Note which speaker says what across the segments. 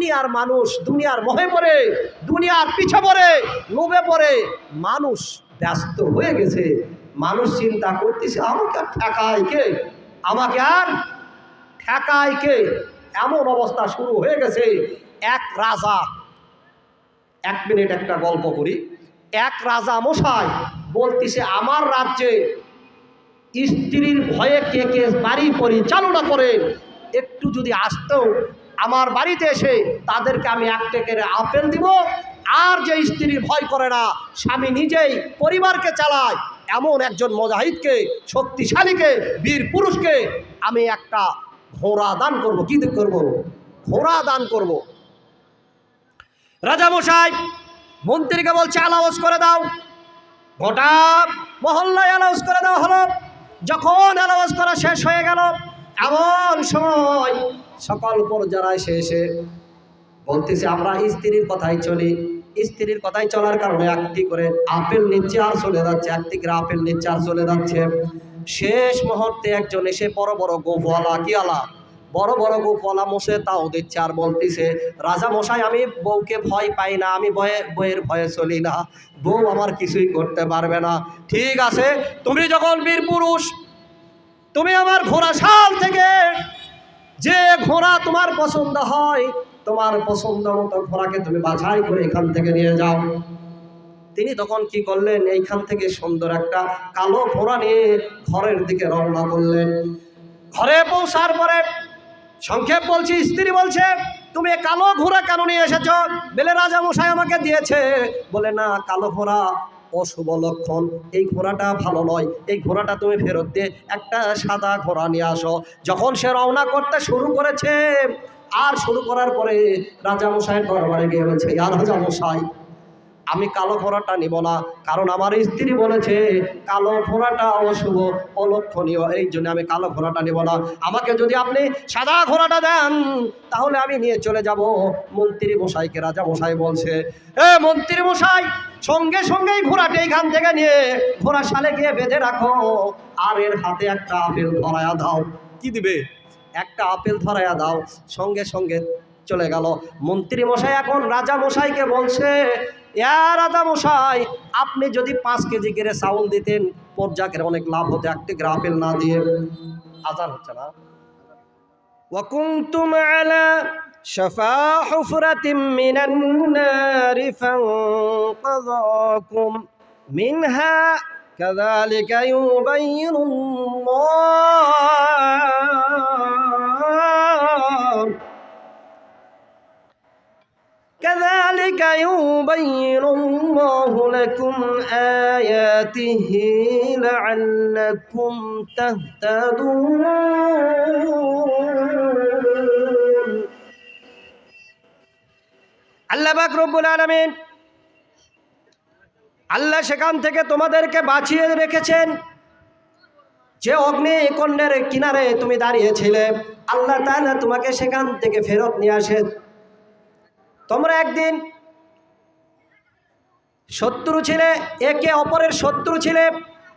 Speaker 1: দুনিয়ার মানুষ দুনিয়ার মোহে পড়ে, দুনিয়ার পিছে পড়ে, লোভে পড়ে মানুষ ব্যস্ত হয়ে গেছে। মানুষ চিন্তা করতেছে আমাকে আর ঠেকায় কে, আমাকে আর ঠেকায় কে। এমন অবস্থা শুরু হয়ে গেছে। এক রাজা, 1 মিনিট একটা গল্প করি। এক রাজা মশাই বলতেছে আমার রাজ্যে স্ত্রীর ভয়ে কে কে বাড়ি পরিচালনা করেন, একটু যদি আসতেও আমার বাড়িতে এসে তাদেরকে আমি 1 টাকার আপেল দিব। আর যে স্ত্রীর ভয় করে না, স্বামী নিজেই পরিবারকে চালায়, এমন একজন মুজাহিদকে, শক্তিশালীকে, বীর পুরুষকে আমি একটা ঘোড়া দান করব। কি করব? ঘোড়া দান করব। রাজামশাই মন্ত্রীকে বলছে অ্যালাউন্স করে দাও। গোটা মহল্লায় অ্যালাউন্স করে দেওয়া হলো। যখন অ্যালাউন্স করা শেষ হয়ে গেল, এমন সময় সকল পর্যায়ে এসে বলতেছে আমরা স্ত্রীর কথাই চলি। স্ত্রীর কথাই চলার কারণে একটি করে আপেল নিচ্ছে আর চলে যাচ্ছে, একটি করে আপেল নিচ্ছে আর চলে যাচ্ছে। শেষ মুহূর্তে একজন এসে বড় বড় গোফওয়ালা, কি আলা, বড় বড় গোফওয়ালা মশে তাও দিচ্ছে আর বলতেছে রাজা মশাই আমি বউকে ভয় পাই না, আমি বউয়ের ভয়ে চলি না, বউ আমার কিছুই করতে পারবে না। ঠিক আছে, তুমি যখন বীর পুরুষ, তুমি আমার ঘোড়া শাল থেকে যে ঘোড়া তোমার পছন্দ হয়, তোমার পছন্দ মতো ঘোড়াকে তুমি বাছাই করে এখান থেকে নিয়ে যাও। তিনি তখন কি করলেন, এইখান থেকে সুন্দর একটা কালো ঘোড়া নিয়ে ঘরের দিকে রওনা করলেন। ঘরে পৌঁছার পরে সংক্ষেপ বলছি, স্ত্রী বলছে তুমি কালো ঘোড়া কেন নিয়ে এসেছ? বলে রাজা মশাই আমাকে দিয়েছে। বলে না, কালো ঘোড়া অশুভ লক্ষণ, এই ঘোড়াটা ভালো নয়, এই ঘোড়াটা তুমি ফেরত দিয়ে একটা সাদা ঘোড়া নিয়ে আসো। যখন সে রওনা করতে শুরু করেছে, আর শুরু করার পরে রাজামশাইয়ের দরবারে গিয়ে বলছে ইয়া রাজামশাই আমি কালো ঘোড়াটা নিব না, কারণ আমার স্ত্রী বলেছে কালো ঘোড়াটা অশুভ অলক্ষণীয়, এই জন্য আমি কালো ঘোড়াটা নিব না। আমাকে যদি আপনি সাদা ঘোড়াটা দেন তাহলে আমি নিয়ে চলে যাব। মন্ত্রী মশাইকে রাজা মশাই বলছে এ মন্ত্রী মশাই, সঙ্গে সঙ্গেই ঘোড়াটা এইখান থেকে নিয়ে ঘোড়া শালে গিয়ে বেঁধে রাখো, আর এর হাতে একটা আপেল ধরায়া দাও। কি দিবে? একটা আপেল ধরায়া দাও। সঙ্গে সঙ্গে চলে গেল। মন্ত্রী মশাই এখন রাজা মশাইকে বলছে ইয়া রাজা মশাই, আপনি যদি 5 কেজি করে চাউল দিতেন পর্যাকের অনেক লাভ হতো, একটি আপেল না দিয়ে। আজান হচ্ছে না। وكنتم على شفا حفرة من النار فانقذاكم منها كذلك يبين الله كذلك يبين الله لكم آياته لعلكم تهتدون। আল্লাহ পাক রব্বুল আলামিন, আল্লাহ সেখান থেকে তোমাদেরকে বাঁচিয়ে রেখেছেন। যে অগ্নিকুণ্ডের কিনারে তুমি দাঁড়িয়েছিলে, আল্লাহ তাআলা তোমাকে সেখান থেকে ফেরত নিয়ে আসে। তোমরা একদিন শত্রু ছিলে, একে অপরের শত্রু ছিলে,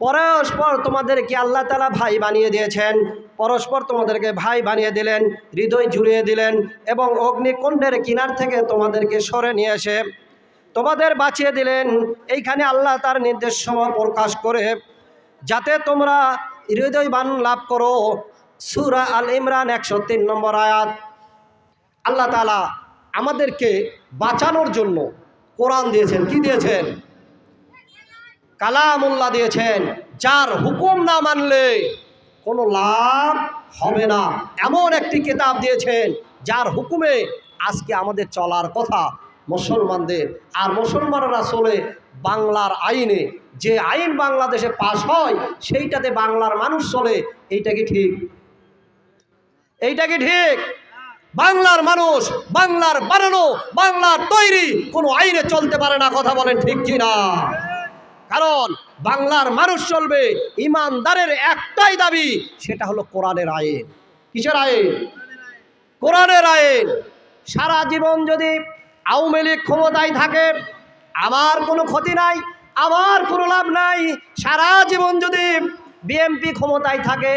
Speaker 1: পরস্পর তোমাদেরকে আল্লাহ তাআলা ভাই বানিয়ে দিয়েছেন। পরস্পর তোমাদেরকে ভাই বানিয়ে দিলেন, হৃদয় জুড়িয়ে দিলেন, এবং অগ্নিকুণ্ডের কিনার থেকে তোমাদেরকে সরে নিয়ে এসে তোমাদের বাঁচিয়ে দিলেন। এইখানে আল্লাহ তার নির্দেশ প্রকাশ করে যাতে তোমরা হৃদয় বান লাভ করো। সূরা আল ইমরান 103 নম্বর আয়াত। আল্লাহ তাআলা আমাদেরকে বাঁচানোর জন্য কোরআন দিয়েছেন। কি দিয়েছেন? কালামুল্লাহ দিয়েছেন, যার হুকুম না মানলে কোনো লাভ হবে না, এমন একটি কিতাব দিয়েছেন যার হুকুমে আজকে আমাদের চলার কথা মুসলমানদের। আর মুসলমানরা চলে বাংলার আইনে। যে আইন বাংলাদেশে পাশ হয় সেইটাতে বাংলার মানুষ চলে। এইটা কি ঠিক? এইটা কি ঠিক? বাংলার মানুষ, বাংলার বানানো, বাংলার তৈরি কোনো আইনে চলতে পারে না। কথা বলেন ঠিক কিনা? কারণ বাংলার মানুষ চলবে, ইমানদারের একটাই দাবি, সেটা হলো কোরআনের আইন। কিসের আইন? কোরআনের আইন। সারা জীবন যদি আওয়ামী লীগ ক্ষমতায় থাকে আমার কোনো ক্ষতি নাই, আমার কোনো লাভ নাই। সারা জীবন যদি বিএনপি ক্ষমতায় থাকে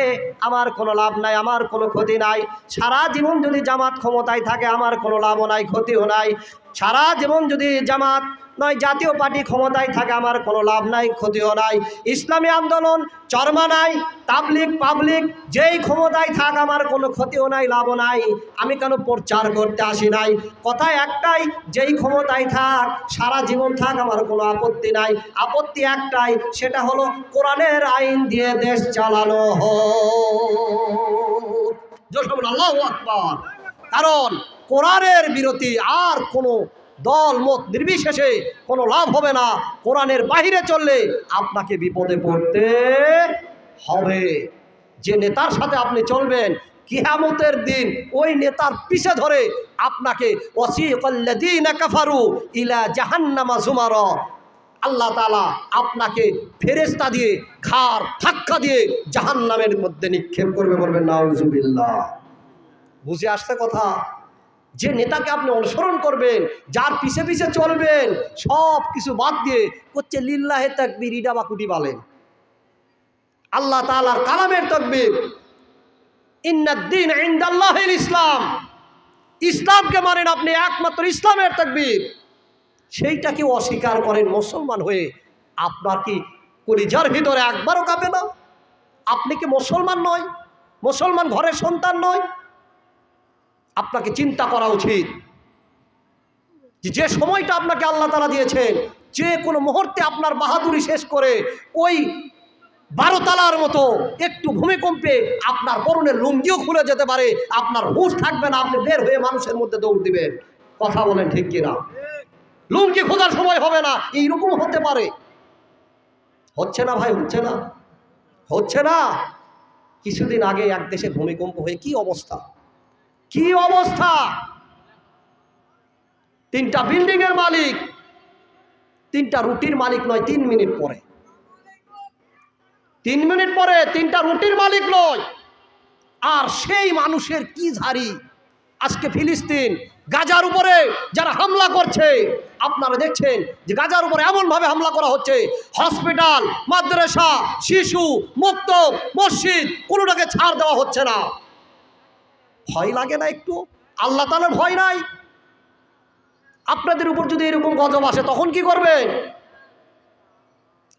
Speaker 1: আমার কোনো লাভ নাই, আমার কোনো ক্ষতি নাই। সারা জীবন যদি জামাত ক্ষমতায় থাকে আমার কোনো লাভও নাই, ক্ষতিও নাই। সারা জীবন যদি জামাত নয় জাতীয় পার্টি ক্ষমতায় থাকে আমার কোনো লাভ নাই, ক্ষতিও নাই। ইসলামী আন্দোলন চরমানাই তাবলিগ পাবলিক যেই ক্ষমতায় থাক আমার কোনো ক্ষতিও নাই, লাভও নাই। আমি কেন প্রচার করতে আসি নাই, কথা একটাই, যেই ক্ষমতায় থাক সারা জীবন থাক আমার কোনো আপত্তি নাই। আপত্তি একটাই, সেটা হলো কোরআনের আইন দিয়ে দেশ চালানো হোক। আল্লাহু আকবার। কারণ কোরআনের বিরতি আর কোনো দল মত নির্বিশেষে কোনো লাভ হবে না। কোরআনের বাহিরে চললে আপনাকে বিপদে পড়তে হবে। যে নেতার সাথে আপনি চলবেন কিয়ামতের দিন ওই নেতার পিছে ধরে আপনাকে ওয়াসিকাল্লাযীনা কাফারু ইলা জাহান্নামা যুমারা, আল্লাহ তাআলা আপনাকে ফেরেশতা দিয়ে ঘাড় ধাক্কা দিয়ে জাহান্নামের মধ্যে নিক্ষেপ করবে। বলবেন নাউযুবিল্লাহ। বুঝে আসছে কথা? যে নেতাকে আপনি অনুসরণ করবেন, যার পিছে পিছে চলবেন, সব কিছু বাদ দিয়ে করছে লিল্লাহে তাকবীর, ইডা বাকুটি বলেন আল্লাহ তাআলার কালামের তাকবীর, ইন্নাদ-দীন ইনদাল্লাহিল ইসলাম, ইসলামকে মানেন আপনি, একমাত্র ইসলামের তাকবীর, সেইটাকে অস্বীকার করেন মুসলমান হয়ে। আপনার কি কলিজার ভিতরে একবারও কাঁপে না? আপনি কি মুসলমান নয়? মুসলমান ঘরের সন্তান নয়? আপনাকে চিন্তা করা উচিত যে সময়টা আপনাকে আল্লাহ তাআলা দিয়েছেন, যে কোনো মুহূর্তে আপনার বাহাদুরি শেষ করে ওই 12 তালার মতো একটু ভূমিকম্পে আপনার পরনের লুঙ্গিও খুলে যেতে পারে, আপনার হুঁশ থাকবে না, আপনি বের হয়ে মানুষের মধ্যে দৌড় দিবেন। কথা বলেন ঠিক কিনা? লুঙ্গি খোঁজার সময় হবে না, এইরকম হতে পারে। হচ্ছে না ভাই, হচ্ছে না, হচ্ছে না। কিছুদিন আগে এক দেশে ভূমিকম্প হয়ে কি অবস্থা, কি অবস্থা! 3টা বিল্ডিংয়ের মালিক, 3টা রুটির মালিক নয়, 3 মিনিট পরে 3টা রুটির মালিক নয়। আর সেই মানুষের কি ঝাড়ি! আজকে ফিলিস্তিন গাজার উপরে যারা হামলা করছে, আপনারা দেখছেন যে গাজার উপরে এমনভাবে হামলা করা হচ্ছে, হসপিটাল, মাদ্রাসা, শিশু, মক্তব, মসজিদ কোনোটাকে ছাড় দেওয়া হচ্ছে না। ভয় লাগে না একটু? আল্লাহ তাআলার ভয় নাই? আপনাদের উপর যদি এরকম গজব আসে তখন কি করবেন?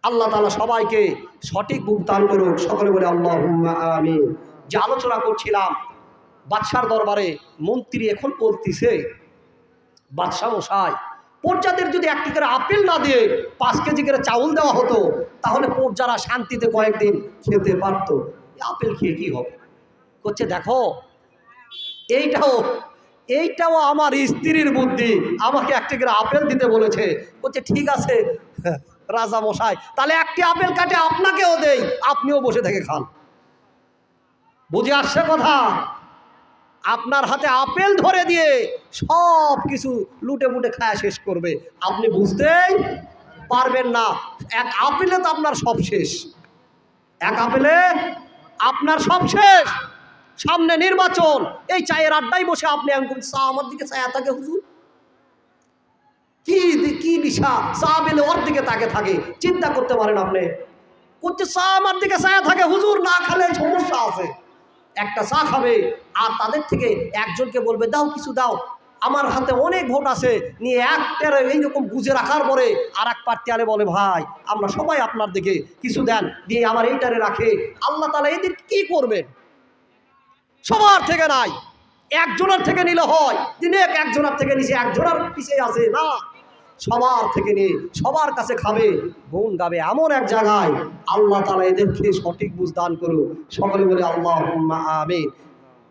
Speaker 1: আল্লাহ তাআলা সবাইকে সঠিক বুঝ দান করুন। সকলে বলে আল্লাহুম্মা আমিন। যে আলোচনা করছিলাম বাদশার দরবারে, মন্ত্রী এখন বলতেছে, বাদশা মশাই, প্রজাদের যদি 1 করে আপেল না দিয়ে 5 কেজি করে চাউল দেওয়া হতো তাহলে প্রজারা শান্তিতে কয়েকদিন খেতে পারত। আপেল খেয়ে কি হবে? করছে দেখো এইটাও আমার স্ত্রীর বুদ্ধি, আমাকে 1 করে আপেল দিতে বলেছে। বলছে ঠিক আছে রাজা মশাই, তাহলে 1টি আপেল কাটে আপনাকেও দেই, আপনিও বসে থেকে খান। বুঝে আসছে কথা? আপনার হাতে আপেল ধরে দিয়ে সব কিছু লুটে মুটে খায়া শেষ করবে, আপনি বুঝতেই পারবেন না। 1 আপেলে তো আপনার সব শেষ, 1 আপেলে আপনার সব শেষ। সামনে নির্বাচন, এই চায়ের আড্ডায় বসে আপনি এমন চা আমার দিকে চায়া থাকে, হুজুর কি দিশা, চা পেলে ওর দিকে তাকে থাকে, চিন্তা করতে পারেন আপনি। করছে চা আমার দিকে চায়া থাকে, হুজুর না খেলে সমস্যা আছে। একটা চা খাবে আর তাদের থেকে একজনকে বলবে দাও কিছু দাও, আমার হাতে অনেক ভোট আছে, নিয়ে একটার এইরকম গুজে রাখার পরে আর এক প্রার্থী আলে বলে ভাই আমরা সবাই আপনার দিকে কিছু দেন, দিয়ে আমার এইটারে রাখে। আল্লাহ তাআলা এদের কি করবেন? সবার থেকে নাই, একজনের থেকে নিলে হয়, দিনে একজনের থেকে নিচে একজনের পিছিয়ে আছে না, সবার থেকে নিয়ে সবার কাছে খাবে, গুণ গাবে এমন এক জায়গায়। আল্লাহ তাআলা এদেরকে সঠিক বুঝ দান করুন। সকলে বলে আল্লাহুম্মা আমিন।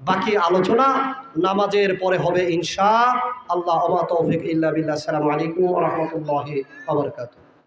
Speaker 1: বাকি আলোচনা নামাজের পরে হবে ইনশাআল্লাহ। ওয়া মা তৌফিক ইল্লা বিল্লাহ। আসসালামু আলাইকুম ওয়া রাহমাতুল্লাহি ওয়া বারাকাতুহু।